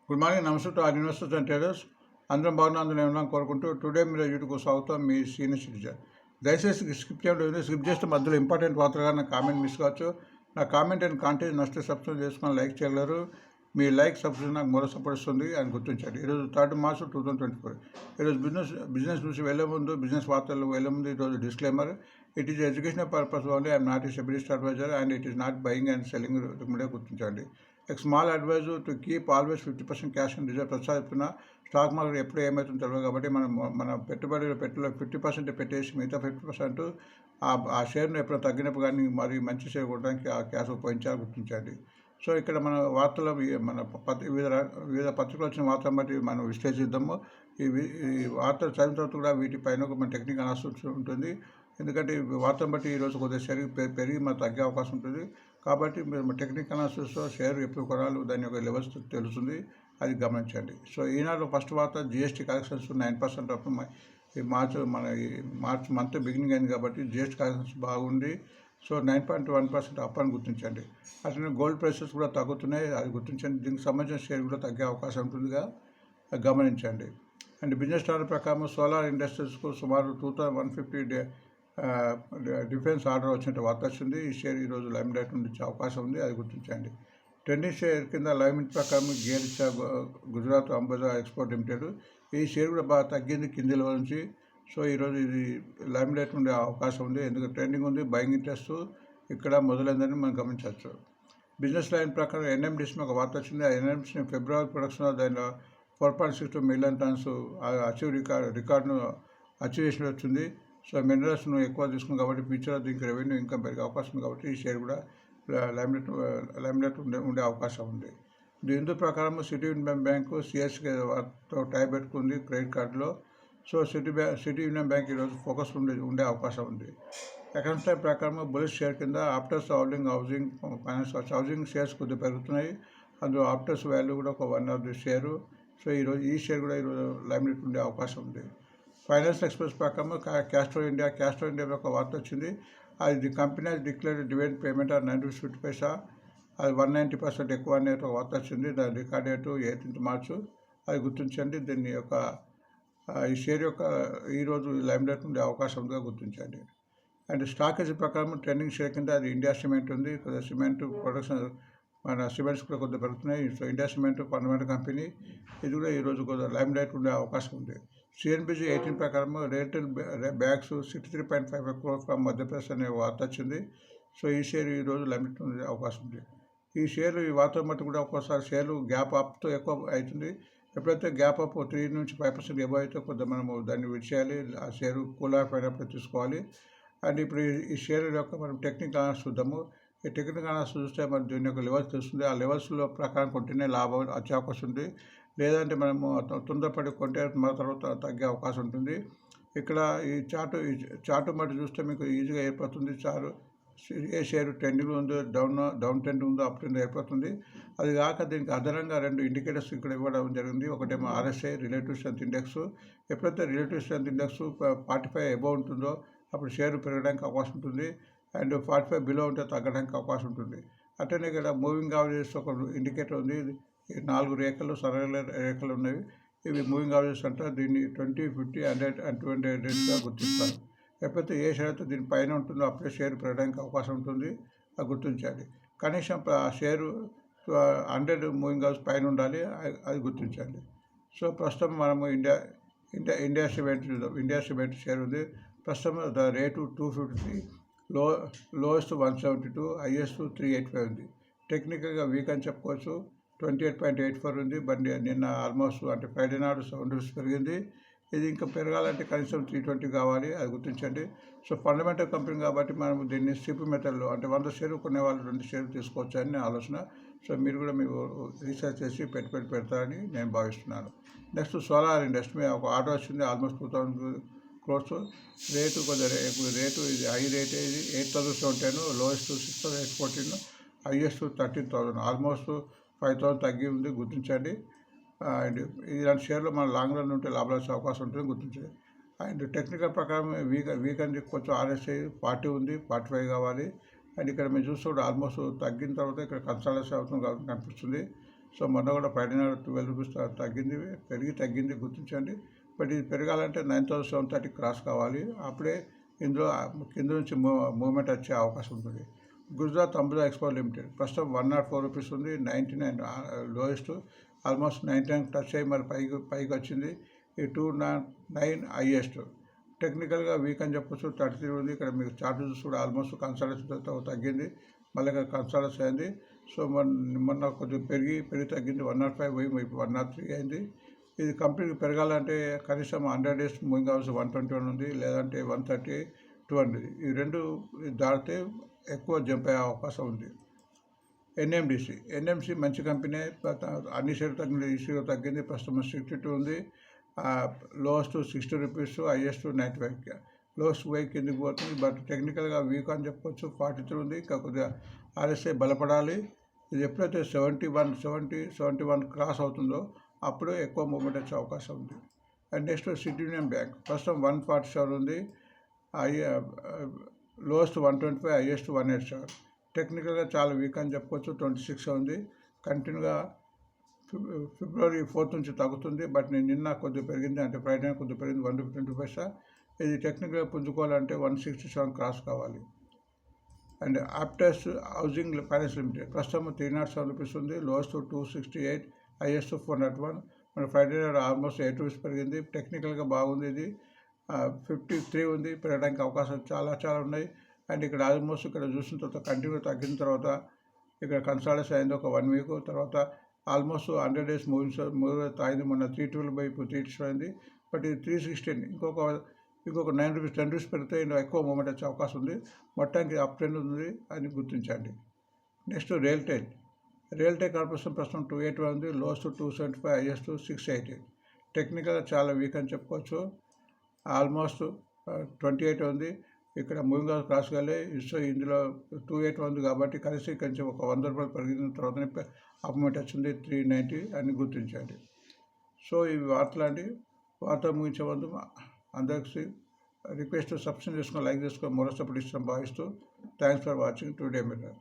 Good morning, నమస్తే to our investors and traders. అందరం బాగున్నా, అందరం ఏమన్నా కోరుకుంటూ టుడే మీరు యూట్యూబ్కు స్వాగతం. మీ సీనియర్ సిటిజన్. దయచేసి స్కిప్ చేయడం, స్కిప్ చేస్తే మధ్యలో ఇంపార్టెంట్ వార్తగా నా కామెంట్ మిస్ కావచ్చు. నా కామెంట్ అండ్ కాంటెంట్ నచ్చితే సబ్స్క్రైబ్ చేసుకొని లైక్ చేయగలరు. మీ లైక్ సబ్స్క్రిప్షన్ నాకు మరో సపోర్ట్ ఇస్తుంది అని గుర్తించండి. ఈరోజు 3 మార్చ్ 2024. ఈరోజు బిజినెస్ చూసి వెళ్ళే ముందు, బిజినెస్ వార్తలు వెళ్ళే ముందు ఈరోజు disclaimer. It is educational purpose only. I'm not a SEBI listed advisor and it is not buying and selling media గుర్తించండి. ఎక్ small advisor to keep always 50% cash in reserve. ప్రసాదిస్తున్న స్టాక్ మార్కెట్ ఎప్పుడు ఏమవుతుందో తెలియదు కాబట్టి మన పెట్టుబడులు 50% పెట్టేసి మిగతా 50% ఆ షేర్ను ఎప్పుడైనా తగ్గినప్పుడు కానీ మరి మంచి షేర్ కొట్టడానికి ఆ క్యాష్ ఉపయోగించాలని గుర్తించండి. సో ఇక్కడ మన వార్తలు మన వివిధ పత్రికలు వచ్చిన వార్తలను బట్టి మనం విశ్లేషిద్దాము. ఈ వార్తలు చదివిన తర్వాత కూడా వీటిపైన మన టెక్నికల్ అనాలిసిస్ ఉంటుంది. ఎందుకంటే వార్తను బట్టి ఈరోజు కొద్దిగా షేర్ పెరిగి మన తగ్గే అవకాశం ఉంటుంది. కాబట్టి మీరు టెక్నికల్ అనాలిసిస్లో షేర్ ఎప్పుడు కొనాలి దాని యొక్క లెవెల్స్ తెలుస్తుంది, అది గమనించండి. సో ఈనాడు ఫస్ట్ వార్త, జిఎస్టీ కలెక్షన్స్ 9% అప్. ఈ మార్చ్ మంత్ బిగినింగ్ అయింది కాబట్టి జిఎస్టీ కలెక్షన్స్ బాగుంది. సో 9.1% అప్ అని గుర్తించండి. అట్లనే గోల్డ్ ప్రైసెస్ కూడా తగ్గుతున్నాయి, అది గుర్తించండి. దీనికి సంబంధించిన షేర్ కూడా తగ్గే అవకాశం ఉంటుందిగా గమనించండి. అండ్ బిజినెస్ స్టార్ ప్రకారం సోలార్ ఇండస్ట్రీస్కు సుమారు 2150 డిఫెన్స్ ఆర్డర్ వచ్చినట్టు వార్త వచ్చింది. ఈ షేర్ ఈరోజు లైమ్ లైట్ ఉండే అవకాశం ఉంది, అది గుర్తించండి. ట్రెండింగ్ షేర్ కింద లైమ్ ప్రకారం గేర్ ఇచ్చా గుజరాత్ అంబాజా ఎక్స్పోర్ట్ లిమిటెడ్. ఈ షేర్ కూడా బాగా తగ్గింది కింది లెవెల్ నుంచి. సో ఈరోజు ఇది లైమ్ లైట్ ఉండే అవకాశం ఉంది, ఎందుకంటే ట్రెండింగ్ ఉంది, బయింగ్ ఇంట్రెస్ట్ ఇక్కడ మొదలైందని మనం గమనించవచ్చు. బిజినెస్ లైన్ ప్రకారం ఎన్ఎండిసి ఒక వార్త వచ్చింది. ఆ ఎన్ఎండిసి ఫిబ్రవరి ప్రొడక్షన్ దానిలో 4.62 మిలియన్ టన్స్ రికార్డును అచీవ్ చేసి వచ్చింది. సో మినరల్స్ను ఎక్కువ తీసుకుంది కాబట్టి ఫ్యూచర్లో దీనికి రెవెన్యూ ఇంకా పెరిగే అవకాశం ఉంది కాబట్టి ఈ షేర్ కూడా లైమ్లైట్ ఉండే అవకాశం ఉంది. దీని ప్రకారం సిటీ యూనియన్ బ్యాంకు సిఎస్కేతో టై పెట్టుకుంది క్రెడిట్ కార్డులో. సో సిటీ యూనియన్ బ్యాంక్ ఈరోజు ఫోకస్ ఉండే అవకాశం ఉంది. ఎకనామిక్ టైం ప్రకారం బులిష్ షేర్ కింద ఆప్టర్స్ హౌసింగ్ ఫైనాన్స్ హౌసింగ్ షేర్స్ కొద్దిగా పెరుగుతున్నాయి. అందులో ఆప్టర్స్ వాల్యూ కూడా ఒక 1 ఆఫ్ ది షేరు. సో ఈరోజు ఈ షేర్ కూడా ఈరోజు లైమ్లైట్ ఉండే అవకాశం ఉంది. ఫైనాన్స్ ఎక్స్ప్రెస్ ప్రకారం క్యాస్ట్రో ఇండియా ఒక వార్త వచ్చింది. అది company declared dividend payment are 90 పైసా, అది 190% ఎక్కువ అనే ఒక వార్త వచ్చింది. దాని రికార్డ్ డేటు 8th మార్చ్, అది గుర్తించండి. దీన్ని యొక్క ఈ షేర్ యొక్క ఈరోజు లైమ్లైట్ ఉండే అవకాశం ఉందిగా గుర్తించండి. అండ్ స్టాకేజ్ ప్రకారం ట్రెండింగ్ షేర్ కింద అది ఇండియా సిమెంట్ ఉంది. కొద్దిగా సిమెంట్ ప్రొడక్షన్ మన సిమెంట్స్ కూడా కొద్దిగా పెరుగుతున్నాయి. So India cement fundamental company, ఇది కూడా ఈరోజు కొద్దిగా లైమ్లైట్ ఉండే అవకాశం ఉంది. సిఎన్బిజీ 18 ప్రకారం రేటెల్ బ్యాగ్స్ 63.5 crore ఫ్రమ్ మధ్యప్రదేశ్ అనే వార్త వచ్చింది. సో ఈ షేర్ ఈరోజు లైమ్లైట్ ఉండే అవకాశం ఉంది. ఈ షేర్లు ఈ వార్త మట్టు కూడా ఒక్కోసారి షేర్లు గ్యాప్ అప్తో ఎక్కువ అవుతుంది. ఎప్పుడైతే గ్యాప్ అప్ 3 నుంచి 5% ఎబో అయితే కొద్దిగా మనము దాన్ని విడిచేయాలి, ఆ షేరు కూల్ ఆఫ్ అయినప్పుడు తీసుకోవాలి. అండ్ ఇప్పుడు ఈ షేర్ యొక్క మనం టెక్నికల్ అనాలిసిస్ చూద్దాము. ఈ టెక్నికల్ అనాలిసిస్ చూస్తే మనం దీని యొక్క లెవెల్స్ తెలుస్తుంది. ఆ లెవెల్స్లో ప్రకారం కొంటేనే లాభం వచ్చే అవకాశం ఉంది, లేదంటే మనము తొందరపడి కొంటే మన తర్వాత తగ్గే అవకాశం ఉంటుంది. ఇక్కడ ఈ చార్ట్ మట్టి చూస్తే మీకు ఈజీగా ఏర్పడుతుంది. ఏ షేర్ ట్రెండింగ్ ఉందో, డౌన్ ట్రెండ్ ఉందో, అప్ ట్రెండ్ ఏర్పడుతుంది. అది కాక దీనికి అదనంగా 2 ఇండికేటర్స్ ఇక్కడ ఇవ్వడం జరిగింది. ఒకటేమో ఆర్ఎస్ఐ రిలేటివ్ స్ట్రెంత్ ఇండెక్స్. ఎప్పుడైతే రిలేటివ్ స్ట్రెంత్ ఇండెక్స్ 45 అబోవ్ ఉంటుందో అప్పుడు షేర్ పెరగడానికి అవకాశం ఉంటుంది. అండ్ 45 బిలో ఉంటే తగ్గడానికి అవకాశం ఉంటుంది. అట్లనే ఇక్కడ మూవింగ్ యావరేజెస్ ఒక ఇండికేటర్ ఉంది. 4 రేఖలు సరళ రేఖలు ఉన్నవి, ఇవి మూవింగ్ యావరేజెస్ అంటారు. దీన్ని 20, 50, 100 and 200 రేట్గా గుర్తిస్తారు. ఎప్పుడైతే ఏ షేర్ అయితే దీని పైన ఉంటుందో అప్పుడే షేర్ పెరగడానికి అవకాశం ఉంటుంది, అది గుర్తించాలి. కనీసం షేరు 100 మూవింగ్ యావరేజ్ పైన ఉండాలి, అది గుర్తించండి. సో ప్రస్తుతం మనము ఇండియా సిమెంట్ చూద్దాం. ఇండియా సిమెంట్ షేర్ ఉంది. ప్రస్తుతం రేటు 250, లోయెస్ట్ 172, హైయెస్ట్ 385 ఉంది. టెక్నికల్గా వీక్ అని చెప్పుకోవచ్చు. 28.84 ఉంది. బట్ నిన్న ఆల్మోస్ట్ అంటే ఫ్రైడే నాడు 7 రూపీస్ పెరిగింది. ఇది ఇంకా పెరగాలంటే కనీసం 320 కావాలి, అది గుర్తించండి. సో ఫండమెంటల్ కంపెనీ కాబట్టి మనం దీన్ని సిపి మెథడ్లో అంటే 100 షేర్లు కొనే వాళ్ళు 2 షేర్లు తీసుకోవచ్చు అని ఆలోచన. సో మీరు కూడా మీరు రీసెర్చ్ చేసి పెట్టుబడి పెడతారని నేను భావిస్తున్నాను. నెక్స్ట్ సోలార్ ఇండస్ట్రీ ఒక ఆర్డర్ వచ్చింది, ఆల్మోస్ట్ 2000 crores. రేటు కొద్దిగా రేటు ఇది హై రేటే. ఇది 8,017, లోయెస్ట్ 6,814, హైయెస్ట్ 13,000, ఆల్మోస్ట్ 5,000 తగ్గి ఉంది, గుర్తించండి. అండ్ ఇలాంటి షేర్లో మన లాంగ్ రన్ ఉంటే లాభాలు వచ్చే అవకాశం ఉంటుంది, గుర్తించండి. అండ్ టెక్నికల్ ప్రకారం వీక్ అని చెప్పుకోవచ్చు. ఆర్ఎస్ఐ 40 ఉంది, 45 కావాలి. అండ్ ఇక్కడ మీరు చూస్తే ఆల్మోస్ట్ తగ్గిన తర్వాత ఇక్కడ కన్సల్టేషన్ అవుతుంది కనిపిస్తుంది. సో మొన్న కూడా ఫ్రైడే నాడు 12 రూపీస్ తగ్గింది, తగ్గింది గుర్తించండి. బట్ ఇది పెరగాలంటే 9,730 క్రాస్ కావాలి. అప్పుడే ఇందులో కింద నుంచి మూవ్మెంట్ వచ్చే అవకాశం ఉంటుంది. గుజరాత్ అంబుజా ఎక్స్పోర్ట్ లిమిటెడ్ ప్రస్తుతం 104 రూపీస్ ఉంది. 99 లోయెస్ట్, ఆల్మోస్ట్ 99 టచ్ అయ్యి మరి పైకి వచ్చింది. ఈ 209 హైయెస్ట్. టెక్నికల్గా వీక్ అని చెప్పొచ్చు. 33 ఉంది. ఇక్కడ మీకు చార్జెస్ కూడా ఆల్మోస్ట్ కన్సల్టేషన్ తగ్గింది, మళ్ళీ ఇక్కడ కన్సల్టేషన్ అయింది. సో మొన్న కొద్దిగా పెరిగి తగ్గింది. 105 పోయి ఇప్పుడు 103 అయింది. ఇది కంప్లీట్ పెరగాలంటే కనీసం 100 డేస్ మూవింగ్ అవర్స్ 121 ఉంది, లేదంటే 130, 200. ఈ రెండు దాటితే ఎక్కువ జంప్ అయ్యే అవకాశం ఉంది. ఎన్ఎండిసి మంచి కంపెనీ, అన్ని షేర్లు తగ్గింది, ఈ షేర్ తగ్గింది. ప్రస్తుతం 62 ఉంది. Lowest 60 rupees, highest 95. లోయెస్ట్ పోయి కిందికి పోతుంది. బట్ టెక్నికల్గా వీక్ అని చెప్పొచ్చు. 43 ఉంది. ఇంకా కొద్దిగా ఆర్ఎస్ఐ బలపడాలి. ఇది ఎప్పుడైతే 71 క్రాస్ అవుతుందో అప్పుడు ఎక్కువ మూవ్మెంట్ వచ్చే అవకాశం ఉంది. And next city union bank ప్రస్తుతం 147 ఉంది. Lowest 125, highest 187. టెక్నికల్గా చాలా వీక్ అని చెప్పుకోవచ్చు. 26 ఉంది. కంటిన్యూగా ఫిబ్రవరి 4 నుంచి తగ్గుతుంది. బట్ నేను నిన్న కొద్దిగా పెరిగింది, అంటే ఫ్రైడే కొద్దిగా పెరిగింది 1 రూపీ 20 పైసా. ఇది టెక్నికల్గా పుంజుకోవాలంటే 167 క్రాస్ కావాలి. And Aptus housing finance limited ప్రస్తుతం 307 రూపీస్ ఉంది. Lowest 268, highest 401. మన ఫ్రైడే ఆల్మోస్ట్ 8 రూపీస్ పెరిగింది. టెక్నికల్గా బాగుంది. ఇది 53 ఉంది. పెరగడానికి అవకాశాలు చాలా ఉన్నాయి. అండ్ ఇక్కడ ఆల్మోస్ట్ ఇక్కడ చూసిన తర్వాత కంటిన్యూ తగ్గిన తర్వాత ఇక్కడ కన్సాలిడేషన్ అయింది ఒక 1 వీక్ తర్వాత. ఆల్మోస్ట్ 100 డేస్ మూవ్ తాగింది. మొన్న 312 బై ఇప్పుడు 3 అయింది. బట్ ఇది 316. ఇంకొక 9 రూపీస్ 10 రూపీస్ పెడితే ఇంకా ఎక్కువ మూమెంట్ వచ్చే అవకాశం ఉంది. మొత్తానికి అప్ ట్రెండ్ ఉంది అని గుర్తించండి. నెక్స్ట్ రియల్టే కార్పొరేషన్ ప్రస్తుతం 281 ఉంది. Lowest 275, highest 680. టెక్నికల్గా చాలా వీక్ అని చెప్పుకోవచ్చు. ఆల్మోస్ట్ 28 ఉంది. ఇక్కడ మూవింగ్ అవర్స్ క్రాస్ కాలే. సో ఇందులో 281 ఉంది కాబట్టి కలిసి కొంచెం ఒక 100 రూపాయలు పెరిగిన తర్వాతనే అప్మెంట్ వచ్చింది 390 అని గుర్తించండి. సో ఇవి వార్త ముగించే ముందు అందరికీ రిక్వెస్ట్ సబ్స్క్రైబ్ చేసుకొని లైక్ చేసుకొని మరో సపోర్ట్ ఇష్టం భావిస్తూ thanks for watching today mirror.